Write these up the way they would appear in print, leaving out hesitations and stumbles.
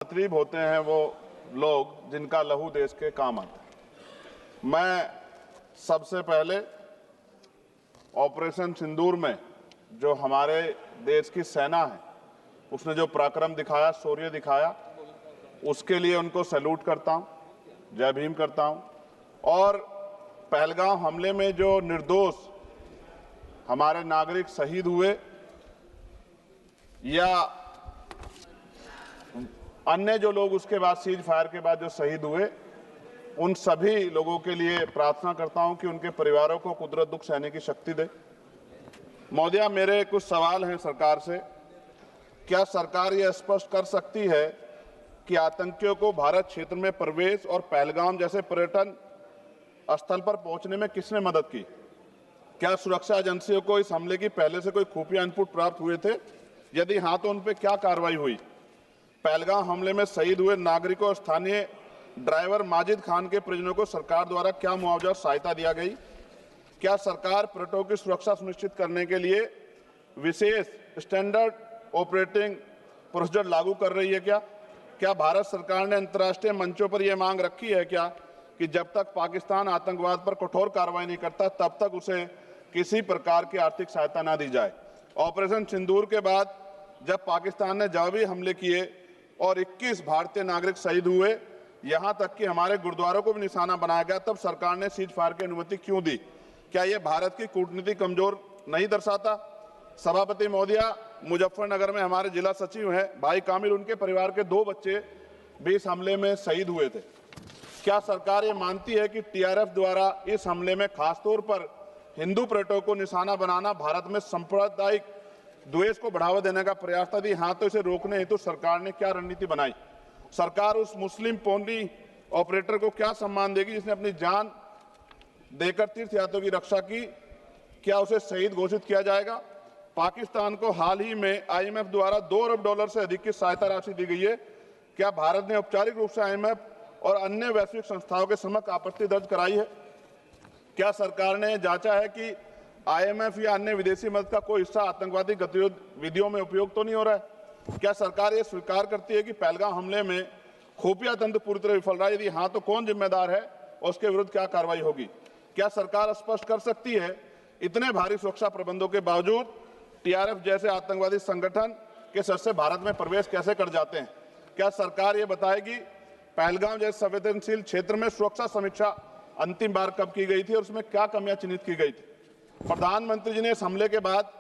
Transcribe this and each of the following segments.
तकरीब होते हैं वो लोग जिनका लहू देश के काम आता है। मैं सबसे पहले ऑपरेशन सिंदूर में जो हमारे देश की सेना है उसने जो पराक्रम दिखाया, शौर्य दिखाया, उसके लिए उनको सैल्यूट करता हूं, जय भीम करता हूं। और पहलगाम हमले में जो निर्दोष हमारे नागरिक शहीद हुए या अन्य जो लोग उसके बाद सीज फायर के बाद जो शहीद हुए, उन सभी लोगों के लिए प्रार्थना करता हूं कि उनके परिवारों को कुदरत दुख सहने की शक्ति दे। महोदया, मेरे कुछ सवाल हैं सरकार से। क्या सरकार यह स्पष्ट कर सकती है कि आतंकियों को भारत क्षेत्र में प्रवेश और पहलगाम जैसे पर्यटन स्थल पर पहुंचने में किसने मदद की? क्या सुरक्षा एजेंसियों को इस हमले की पहले से कोई खुफिया इनपुट प्राप्त हुए थे? यदि हां, तो उन पर क्या कार्रवाई हुई? पहलगाम हमले में शहीद हुए नागरिकों और स्थानीय ड्राइवर माजिद खान के परिजनों को सरकार द्वारा क्या मुआवजा और सहायता दिया गई? क्या सरकार पर्यटकों की सुरक्षा सुनिश्चित करने के लिए विशेष स्टैंडर्ड ऑपरेटिंग प्रोसीजर लागू कर रही है? क्या भारत सरकार ने अंतर्राष्ट्रीय मंचों पर यह मांग रखी है कि जब तक पाकिस्तान आतंकवाद पर कठोर कार्रवाई नहीं करता तब तक उसे किसी प्रकार की आर्थिक सहायता न दी जाए? ऑपरेशन सिंदूर के बाद जब पाकिस्तान ने जवाबी हमले किए और 21 भारतीय नागरिक शहीद हुए, यहां तक कि हमारे गुरुद्वारों को भी निशाना बनाया गया, तब सरकार ने सीज फायर की अनुमति क्यों दी? क्या यह भारत की कूटनीति कमजोर नहीं दर्शाता? सभापति महोदया, मुजफ्फरनगर में हमारे जिला सचिव हैं भाई कामिल, उनके परिवार के 2 बच्चे भी इस हमले में शहीद हुए थे। क्या सरकार ये मानती है कि टीआरएफ द्वारा इस हमले में खासतौर पर हिंदू पर्यटकों को निशाना बनाना भारत में सांप्रदायिक द्वेष को बढ़ावा देने का प्रयास था? यदि हां, तो इसे रोकने हेतु सरकार ने क्या रणनीति बनाई? सरकार उस मुस्लिम पोनी ऑपरेटर को क्या सम्मान देगी जिसने अपनी जान देकर तीर्थयात्रियों की रक्षा की? क्या उसे शहीद घोषित किया जाएगा? पाकिस्तान को हाल ही में आईएमएफ द्वारा $2 अरब से अधिक की सहायता राशि दी गई है। क्या भारत ने औपचारिक रूप से आईएमएफ और अन्य वैश्विक संस्थाओं के समक्ष आपत्ति दर्ज कराई है? क्या सरकार ने जांचा है कि आईएमएफ या अन्य विदेशी मदद का कोई हिस्सा आतंकवादी गतिविधियों में उपयोग तो नहीं हो रहा है? क्या सरकार ये स्वीकार करती है कि पहलगाम हमले में खुफिया तंत्र पूरी तरह विफल रहा है? यदि हां, तो कौन जिम्मेदार है और उसके विरुद्ध क्या कार्रवाई होगी? क्या सरकार स्पष्ट कर सकती है इतने भारी सुरक्षा प्रबंधों के बावजूद टीआरएफ जैसे आतंकवादी संगठन के सदस्य भारत में प्रवेश कैसे कर जाते हैं? क्या सरकार ये बताएगी पहलगाम जैसे संवेदनशील क्षेत्र में सुरक्षा समीक्षा अंतिम बार कब की गई थी और उसमें क्या कमियां चिन्हित की गई थी? प्रधानमंत्री जी ने इस हमले के बाद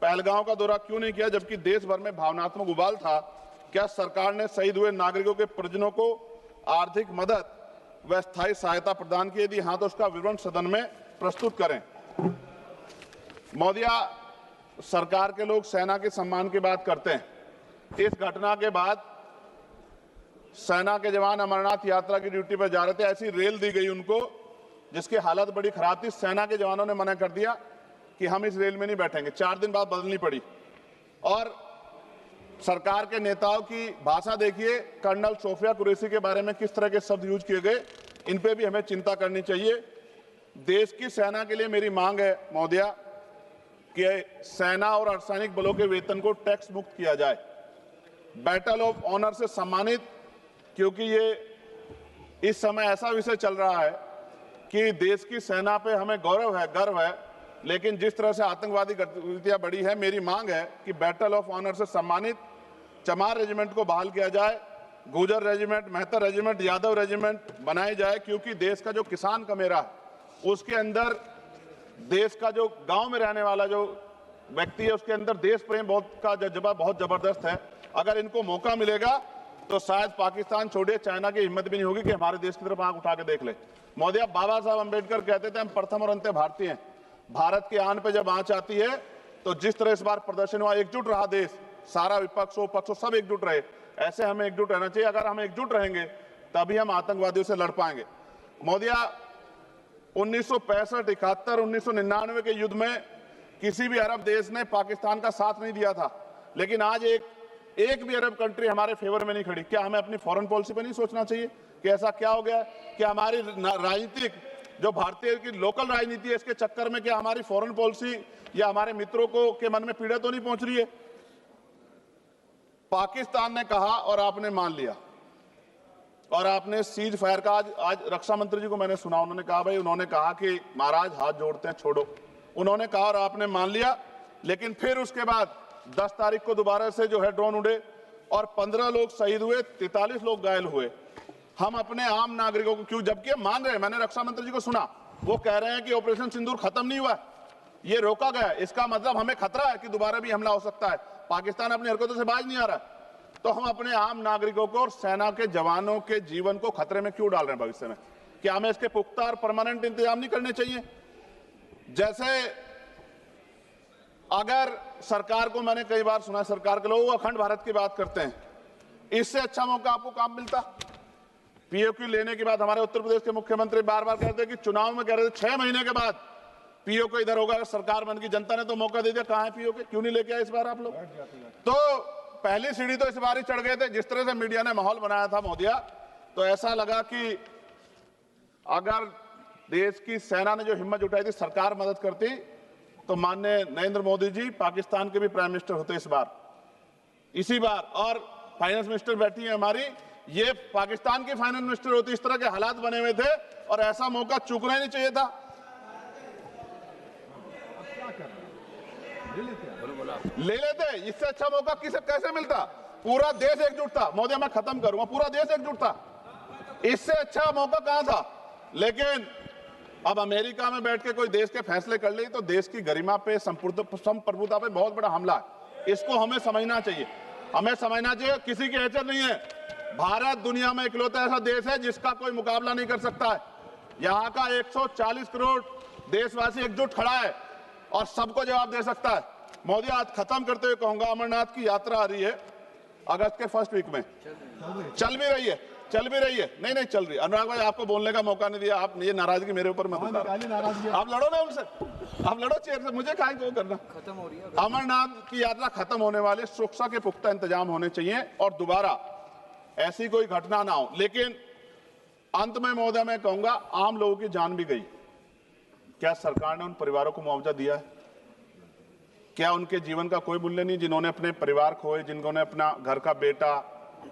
पहलगाम का दौरा क्यों नहीं किया जबकि देश भर में भावनात्मक उबाल था? क्या सरकार ने शहीद हुए नागरिकों के परिजनों को आर्थिक मदद व स्थायी सहायता प्रदान की? यदि हां, तो उसका विवरण सदन में प्रस्तुत करें। महोदया, सरकार के लोग सेना के सम्मान की बात करते हैं। इस घटना के बाद सेना के जवान अमरनाथ यात्रा की ड्यूटी पर जा रहे थे, ऐसी रेल दी गई उनको जिसकी हालत बड़ी खराब थी। सेना के जवानों ने मना कर दिया कि हम इस रेल में नहीं बैठेंगे। 4 दिन बाद बदलनी पड़ी। और सरकार के नेताओं की भाषा देखिए, कर्नल सोफिया कुरैशी के बारे में किस तरह के शब्द यूज किए गए, इन पे भी हमें चिंता करनी चाहिए। देश की सेना के लिए मेरी मांग है महोदया कि सेना और अर्धसैनिक बलों के वेतन को टैक्स मुक्त किया जाए, बैटल ऑफ ऑनर से सम्मानित, क्योंकि ये इस समय ऐसा विषय चल रहा है कि देश की सेना पे हमें गौरव है, गर्व है, लेकिन जिस तरह से आतंकवादी गतिविधियां बढ़ी है, मेरी मांग है कि बैटल ऑफ ऑनर से सम्मानित चमार रेजिमेंट को बहाल किया जाए, Gurjar regiment, Mehtar regiment, Yadav regiment बनाए जाए, क्योंकि देश का जो किसान का मेरा उसके अंदर देश का जो गांव में रहने वाला जो व्यक्ति है उसके अंदर देश प्रेम का जज्बा बहुत जबरदस्त है। अगर इनको मौका मिलेगा तो शायद पाकिस्तान छोड़िए, चाइना की हिम्मत भी नहीं होगी कि हमारे देश की तरफ आंख उठा के देख ले। महोदया, बाबा साहब अम्बेडकर कहते थे हम प्रथम और अंत्य भारतीय हैं। भारत के आन पे जब आंच आती है तो जिस तरह इस बार प्रदर्शन हुआ, एकजुट रहा देश, सारा विपक्ष हो पक्ष हो सब एकजुट रहे, ऐसे हमें एकजुट रहना चाहिए। अगर हम एकजुट रहेंगे तभी हम आतंकवादियों से लड़ पाएंगे। महोदया, 1965, 71, 1999 के युद्ध में किसी भी अरब देश ने पाकिस्तान का साथ नहीं दिया था, लेकिन आज एक भी अरब कंट्री हमारे फेवर में नहीं खड़ी। क्या हमें अपनी फॉरेन पॉलिसी पर नहीं सोचना चाहिए कि ऐसा क्या हो गया कि हमारी राजनीतिक जो भारतीय की लोकल राजनीति है, इसके चक्कर में क्या हमारी फॉरेन पॉलिसी या हमारे मित्रों को के मन में पीड़ा तो नहीं पहुंच रही है? पाकिस्तान ने कहा और आपने मान लिया और आपने सीज फायर का आज रक्षा मंत्री जी को मैंने सुना, उन्होंने कहा भाई, उन्होंने कहा कि महाराज हाथ जोड़ते हैं छोड़ो, उन्होंने कहा और आपने मान लिया। लेकिन फिर उसके बाद 10 तारीख को दोबारा से जो है ड्रोन उड़े और 15 लोग शहीद हुए, 43 लोग घायल हुए। हम अपने आम नागरिकों को क्यों, जबकि मान रहे, मैंने रक्षा मंत्री जी को सुना, वो कह रहे हैं कि ऑपरेशन सिंदूर खत्म नहीं हुआ, ये रोका गया, इसका मतलब हमें खतरा है कि दोबारा भी हमला हो सकता है, पाकिस्तान अपनी हरकतों से बाज नहीं आ रहा। तो हम अपने आम नागरिकों को और सेना के जवानों के जीवन को खतरे में क्यों डाल रहे हैं भविष्य में? क्या हमें इसके पुख्ता और परमानेंट इंतजाम नहीं करने चाहिए? जैसे अगर सरकार को, मैंने कई बार सुना सरकार के लोग अखंड भारत की बात करते हैं, इससे अच्छा मौका आपको काम मिलता। पीओक्यू लेने के बाद हमारे उत्तर प्रदेश के मुख्यमंत्री बार बार कहते कि चुनाव में कह रहे थे 6 महीने के बाद पीओक्यू इधर होगा, अगर सरकार बन गई, जनता ने तो मौका दे दिया, कहां है पीओक्यू? क्यों नहीं लेके आए इस बार आप लोग? तो पहली सीढ़ी तो इस बार ही चढ़ गए थे, जिस तरह से मीडिया ने माहौल बनाया था मोदिया, तो ऐसा लगा कि अगर देश की सेना ने जो हिम्मत जुटाई थी, सरकार मदद करती, तो माननीय नरेंद्र मोदी जी पाकिस्तान के भी प्राइम मिनिस्टर होते इस बार, इसी बार, और फाइनेंस मिनिस्टर बैठी है हमारी, ये पाकिस्तान की फाइनेंस मिनिस्टर होती। इस तरह के हालात बने हुए थे और ऐसा मौका चूकना ही नहीं चाहिए था। ले लेते, इससे अच्छा मौका किसे कैसे मिलता? पूरा देश एकजुट था। मोदी, मैं खत्म करूंगा, पूरा देश एकजुट था, इससे अच्छा मौका कहां था? लेकिन अब अमेरिका में बैठ के कोई देश के फैसले कर ले तो देश की गरिमा पे, संप्रभुता पे बहुत बड़ा हमला है। इसको हमें समझना चाहिए, हमें समझना चाहिए किसी की हैसियत नहीं है। भारत दुनिया में इकलौता ऐसा देश है जिसका कोई मुकाबला नहीं कर सकता है। यहाँ का 140 करोड़ देशवासी एकजुट खड़ा है और सबको जवाब दे सकता है। मोदी, आज खत्म करते हुए कहूंगा, अमरनाथ की यात्रा आ रही है अगस्त के फर्स्ट वीक में, चल भी रही है, नहीं चल रही। अनुराग भाई, आपको बोलने का मौका नहीं दिया, आप ये नाराजगी मेरे ऊपर मत उतारो, आप लड़ो ना उनसे, आप लड़ो चेयर से, मुझे काहे को करना। खत्म हो रही है अमरनाथ की यात्रा, खत्म होने वाले, सुरक्षा के पुख्ता इंतजाम होने चाहिए और दोबारा ऐसी कोई घटना ना हो। लेकिन अंत में महोदय मैं कहूंगा, आम लोगों की जान भी गई, क्या सरकार ने उन परिवारों को मुआवजा दिया है? क्या उनके जीवन का कोई मूल्य नहीं? जिन्होंने अपने परिवार खोए, जिन्होंने अपना घर का बेटा,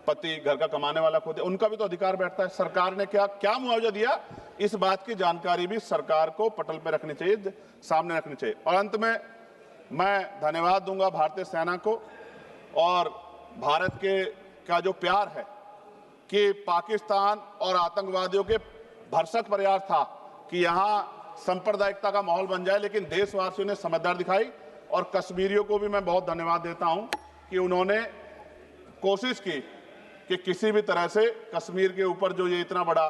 पति, घर का कमाने वाला खो दिया, उनका भी तो अधिकार बैठता है। सरकार ने क्या मुआवजा दिया, इस बात की जानकारी भी सरकार को पटल पर रखनी चाहिए, सामने रखनी चाहिए। और अंत में मैं धन्यवाद दूंगा भारतीय सेना को और भारत के का जो प्यार है कि पाकिस्तान और आतंकवादियों के भरसक प्रयास था कि यहां सांप्रदायिकता का माहौल बन जाए, लेकिन देशवासियों ने समझदारी दिखाई। और कश्मीरियों को भी मैं बहुत धन्यवाद देता हूं कि उन्होंने कोशिश की कि किसी भी तरह से कश्मीर के ऊपर जो ये इतना बड़ा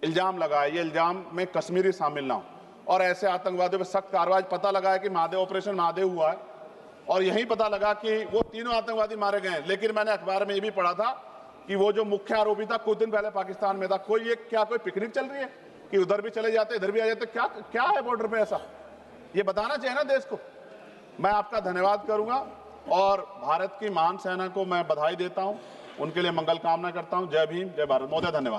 इल्जाम लगा है, ये इल्जाम में कश्मीरी शामिल ना हो और ऐसे आतंकवादियों पर सख्त कार्रवाई। पता लगा है कि महादेव, ऑपरेशन महादेव हुआ है और यही पता लगा कि वो तीनों आतंकवादी मारे गए। लेकिन मैंने अखबार में ये भी पढ़ा था कि वो जो मुख्य आरोपी था कुछ दिन पहले पाकिस्तान में था। कोई पिकनिक चल रही है कि उधर भी चले जाते, इधर भी आ जाते? क्या है बॉर्डर पे ऐसा? ये बताना चाहिए ना देश को। मैं आपका धन्यवाद करूंगा और भारत की महान सेना को मैं बधाई देता हूं, उनके लिए मंगल कामना करता हूं। जय भीम, जय भारत। महोदय धन्यवाद।